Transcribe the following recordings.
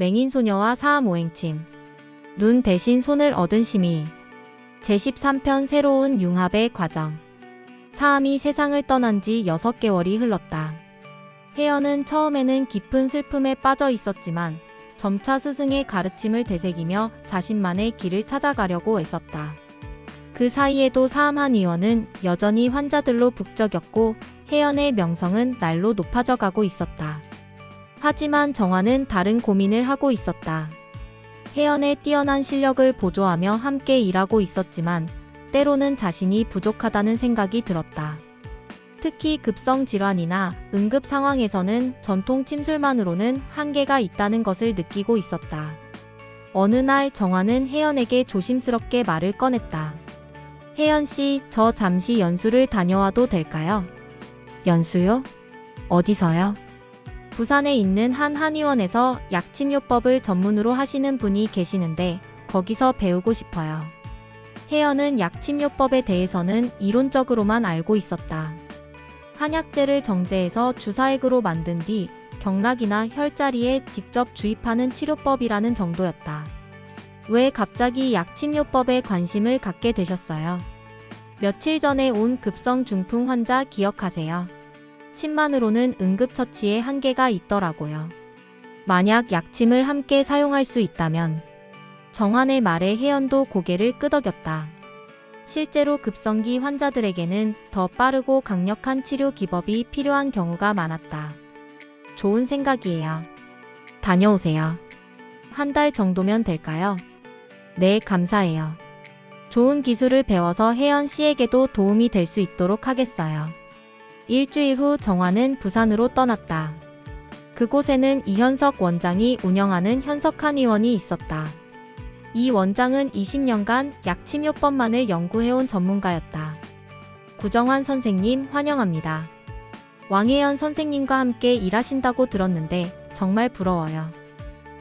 맹인소녀와 사암오행침. 눈 대신 손을 얻은 심의. 제13편 새로운 융합의 과정. 사암이 세상을 떠난 지 6개월이 흘렀다. 혜연은 처음에는 깊은 슬픔에 빠져 있었지만 점차 스승의 가르침을 되새기며 자신만의 길을 찾아가려고 애썼다. 그 사이에도 사암한 의원은 여전히 환자들로 북적였고 혜연의 명성은 날로 높아져 가고 있었다. 하지만 정화는 다른 고민을 하고 있었다. 혜연의 뛰어난 실력을 보조하며 함께 일하고 있었지만 때로는 자신이 부족하다는 생각이 들었다. 특히 급성 질환이나 응급 상황에서는 전통 침술만으로는 한계가 있다는 것을 느끼고 있었다. 어느 날 정화는 혜연에게 조심스럽게 말을 꺼냈다. 혜연 씨, 저 잠시 연수를 다녀와도 될까요? 연수요? 어디서요? 부산에 있는 한 한의원에서 약침요법을 전문으로 하시는 분이 계시는데 거기서 배우고 싶어요. 혜연은 약침요법에 대해서는 이론적으로만 알고 있었다. 한약재를 정제해서 주사액으로 만든 뒤 경락이나 혈자리에 직접 주입하는 치료법이라는 정도였다. 왜 갑자기 약침요법에 관심을 갖게 되셨어요? 며칠 전에 온 급성 중풍 환자 기억하세요? 침만으로는 응급처치에 한계가 있더라고요. 만약 약침을 함께 사용할 수 있다면. 정환의 말에 혜연도 고개를 끄덕였다. 실제로 급성기 환자들에게는 더 빠르고 강력한 치료 기법이 필요한 경우가 많았다. 좋은 생각이에요. 다녀오세요. 한 달 정도면 될까요? 네, 감사해요. 좋은 기술을 배워서 혜연 씨에게도 도움이 될 수 있도록 하겠어요. 일주일 후 정화는 부산으로 떠났다. 그곳에는 이현석 원장이 운영하는 현석한의원이 있었다. 이 원장은 20년간 약침요법만을 연구해온 전문가였다. 구정환 선생님 환영합니다. 왕혜연 선생님과 함께 일하신다고 들었는데 정말 부러워요.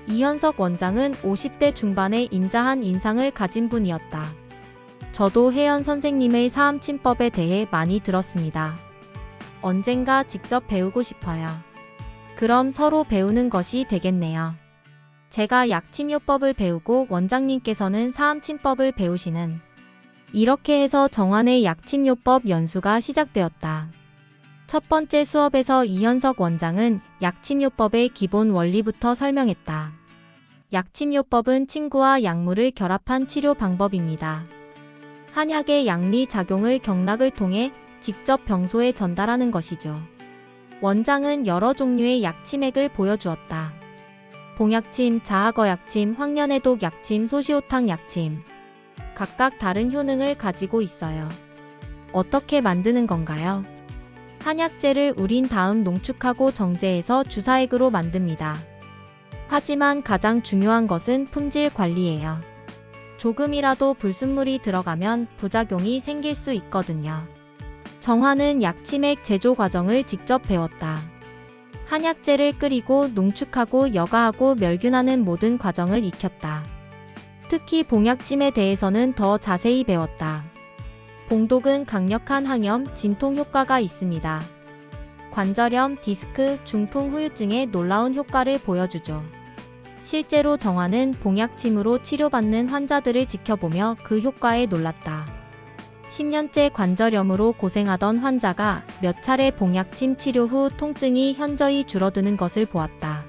이현석 원장은 50대 중반의 인자한 인상을 가진 분이었다. 저도 혜연 선생님의 사암침법에 대해 많이 들었습니다. 언젠가 직접 배우고 싶어요. 그럼 서로 배우는 것이 되겠네요. 제가 약침요법을 배우고 원장님께서는 사암침법을 배우시는. 이렇게 해서 정환의 약침요법 연수가 시작되었다. 첫 번째 수업에서 이현석 원장은 약침요법의 기본 원리부터 설명했다. 약침요법은 침구와 약물을 결합한 치료 방법입니다. 한약의 약리 작용을 경락을 통해 직접 병소에 전달하는 것이죠. 원장은 여러 종류의 약침액을 보여주었다. 봉약침, 자학어약침, 황련해독 약침, 소시오탕 약침. 각각 다른 효능을 가지고 있어요. 어떻게 만드는 건가요? 한약재를 우린 다음 농축하고 정제해서 주사액으로 만듭니다. 하지만 가장 중요한 것은 품질 관리예요. 조금이라도 불순물이 들어가면 부작용이 생길 수 있거든요. 정화는 약침액 제조 과정을 직접 배웠다. 한약재를 끓이고 농축하고 여과하고 멸균하는 모든 과정을 익혔다. 특히 봉약침에 대해서는 더 자세히 배웠다. 봉독은 강력한 항염, 진통 효과가 있습니다. 관절염, 디스크, 중풍 후유증에 놀라운 효과를 보여주죠. 실제로 정화는 봉약침으로 치료받는 환자들을 지켜보며 그 효과에 놀랐다. 10년째 관절염으로 고생하던 환자가 몇 차례 봉약침 치료 후 통증이 현저히 줄어드는 것을 보았다.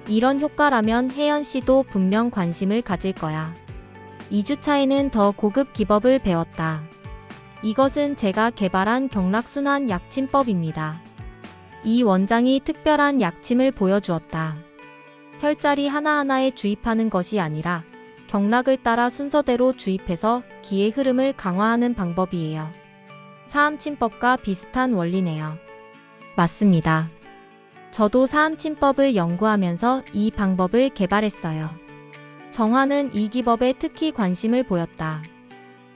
이런 효과라면 혜연 씨도 분명 관심을 가질 거야. 2주차에는 더 고급 기법을 배웠다. 이것은 제가 개발한 경락순환 약침법입니다. 이 원장이 특별한 약침을 보여주었다. 혈자리 하나하나에 주입하는 것이 아니라 경락을 따라 순서대로 주입해서 기의 흐름을 강화하는 방법이에요. 사암침법과 비슷한 원리네요. 맞습니다. 저도 사암침법을 연구하면서 이 방법을 개발했어요. 정화는 이 기법에 특히 관심을 보였다.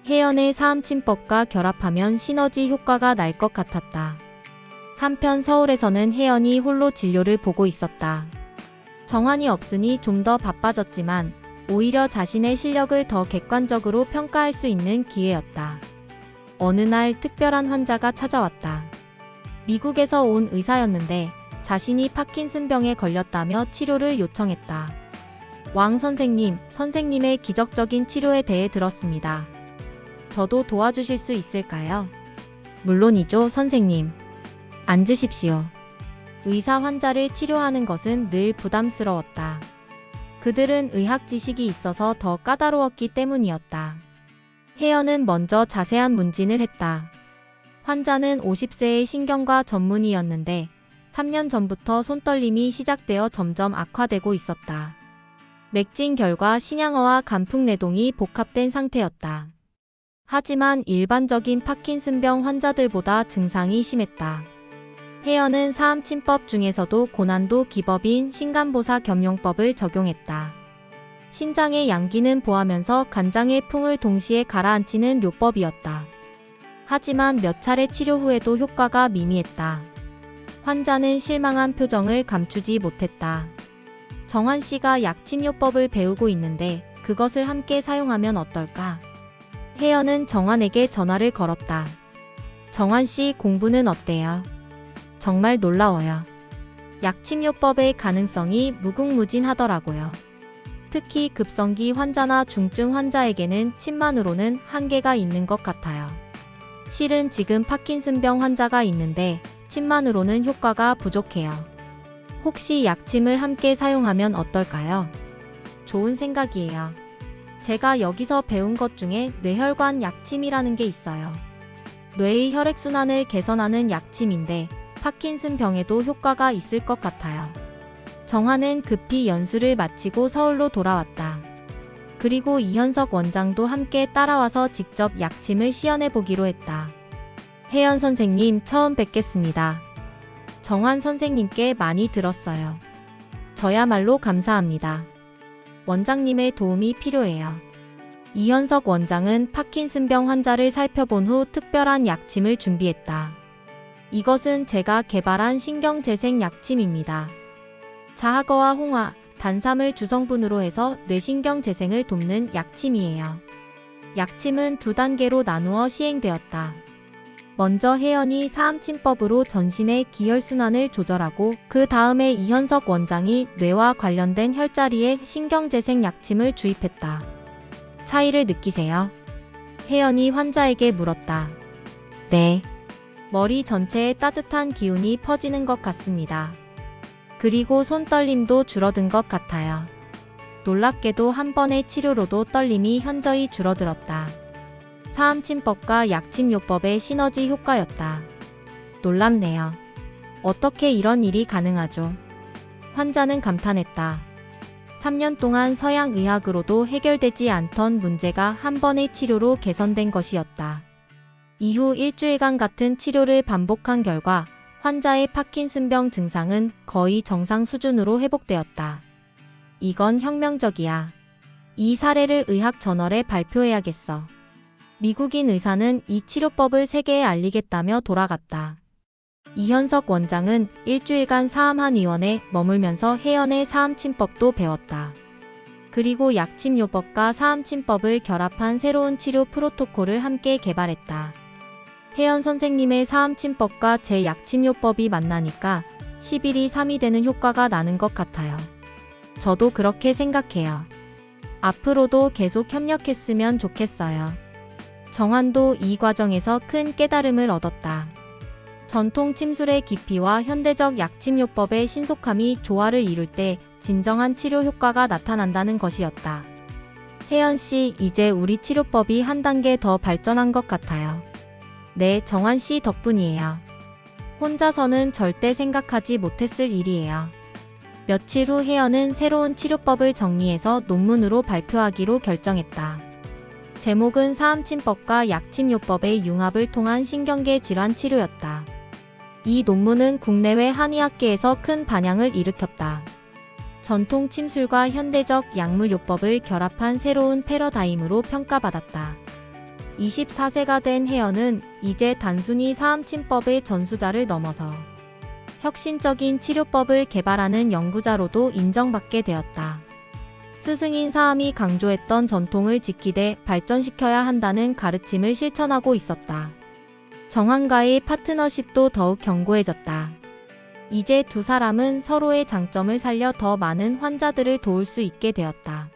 혜연의 사암침법과 결합하면 시너지 효과가 날 것 같았다. 한편 서울에서는 혜연이 홀로 진료를 보고 있었다. 정환이 없으니 좀 더 바빠졌지만 오히려 자신의 실력을 더 객관적으로 평가할 수 있는 기회였다. 어느 날 특별한 환자가 찾아왔다. 미국에서 온 의사였는데 자신이 파킨슨병에 걸렸다며 치료를 요청했다. 왕 선생님, 선생님의 기적적인 치료에 대해 들었습니다. 저도 도와주실 수 있을까요? 물론이죠, 선생님. 앉으십시오. 의사 환자를 치료하는 것은 늘 부담스러웠다. 그들은 의학 지식이 있어서 더 까다로웠기 때문이었다. 혜연은 먼저 자세한 문진을 했다. 환자는 50세의 신경과 전문의였는데 3년 전부터 손떨림이 시작되어 점점 악화되고 있었다. 맥진결과 신양어와 간풍내동이 복합된 상태였다. 하지만 일반적인 파킨슨병 환자들보다 증상이 심했다. 혜연은 사암침법 중에서도 고난도 기법인 신간보사 겸용법을 적용했다. 신장의 양기는 보하면서 간장의 풍을 동시에 가라앉히는 요법이었다. 하지만 몇 차례 치료 후에도 효과가 미미했다. 환자는 실망한 표정을 감추지 못했다. 정환 씨가 약침요법을 배우고 있는데 그것을 함께 사용하면 어떨까? 혜연은 정환에게 전화를 걸었다. 정환 씨 공부는 어때요? 정말 놀라워요. 약침요법의 가능성이 무궁무진하더라고요. 특히 급성기 환자나 중증 환자에게는 침만으로는 한계가 있는 것 같아요. 실은 지금 파킨슨병 환자가 있는데 침만으로는 효과가 부족해요. 혹시 약침을 함께 사용하면 어떨까요? 좋은 생각이에요. 제가 여기서 배운 것 중에 뇌혈관 약침이라는 게 있어요. 뇌의 혈액순환을 개선하는 약침인데 파킨슨병에도 효과가 있을 것 같아요. 정환은 급히 연수를 마치고 서울로 돌아왔다. 그리고 이현석 원장도 함께 따라와서 직접 약침을 시연해 보기로 했다. 혜연 선생님 처음 뵙겠습니다. 정환 선생님께 많이 들었어요. 저야말로 감사합니다. 원장님의 도움이 필요해요. 이현석 원장은 파킨슨병 환자를 살펴본 후 특별한 약침을 준비했다. 이것은 제가 개발한 신경재생 약침입니다. 자하거와 홍화, 단삼을 주성분으로 해서 뇌신경 재생을 돕는 약침이에요. 약침은 2단계로 나누어 시행되었다. 먼저 혜연이 사암침법으로 전신의 기혈순환을 조절하고 그 다음에 이현석 원장이 뇌와 관련된 혈자리에 신경재생 약침을 주입했다. 차이를 느끼세요? 혜연이 환자에게 물었다. 네. 머리 전체에 따뜻한 기운이 퍼지는 것 같습니다. 그리고 손떨림도 줄어든 것 같아요. 놀랍게도 한 번의 치료로도 떨림이 현저히 줄어들었다. 사암침법과 약침요법의 시너지 효과였다. 놀랍네요. 어떻게 이런 일이 가능하죠? 환자는 감탄했다. 3년 동안 서양의학으로도 해결되지 않던 문제가 한 번의 치료로 개선된 것이었다. 이후 일주일간 같은 치료를 반복한 결과 환자의 파킨슨병 증상은 거의 정상 수준으로 회복되었다. 이건 혁명적이야. 이 사례를 의학 저널에 발표해야겠어. 미국인 의사는 이 치료법을 세계에 알리겠다며 돌아갔다. 이현석 원장은 일주일간 사암한 의원에 머물면서 혜연의 사암침법도 배웠다. 그리고 약침요법과 사암침법을 결합한 새로운 치료 프로토콜을 함께 개발했다. 혜연 선생님의 사암침법과 제 약침요법이 만나니까 11이 3이 되는 효과가 나는 것 같아요. 저도 그렇게 생각해요. 앞으로도 계속 협력했으면 좋겠어요. 정환도 이 과정에서 큰 깨달음을 얻었다. 전통 침술의 깊이와 현대적 약침요법의 신속함이 조화를 이룰 때 진정한 치료 효과가 나타난다는 것이었다. 혜연 씨, 이제 우리 치료법이 한 단계 더 발전한 것 같아요. 네, 정환 씨 덕분이에요. 혼자서는 절대 생각하지 못했을 일이에요. 며칠 후 혜연은 새로운 치료법을 정리해서 논문으로 발표하기로 결정했다. 제목은 사암침법과 약침요법의 융합을 통한 신경계 질환 치료였다. 이 논문은 국내외 한의학계에서 큰 반향을 일으켰다. 전통 침술과 현대적 약물요법을 결합한 새로운 패러다임으로 평가받았다. 24세가 된 혜연은 이제 단순히 사암침법의 전수자를 넘어서 혁신적인 치료법을 개발하는 연구자로도 인정받게 되었다. 스승인 사암이 강조했던 전통을 지키되 발전시켜야 한다는 가르침을 실천하고 있었다. 정환과의 파트너십도 더욱 견고해졌다. 이제 두 사람은 서로의 장점을 살려 더 많은 환자들을 도울 수 있게 되었다.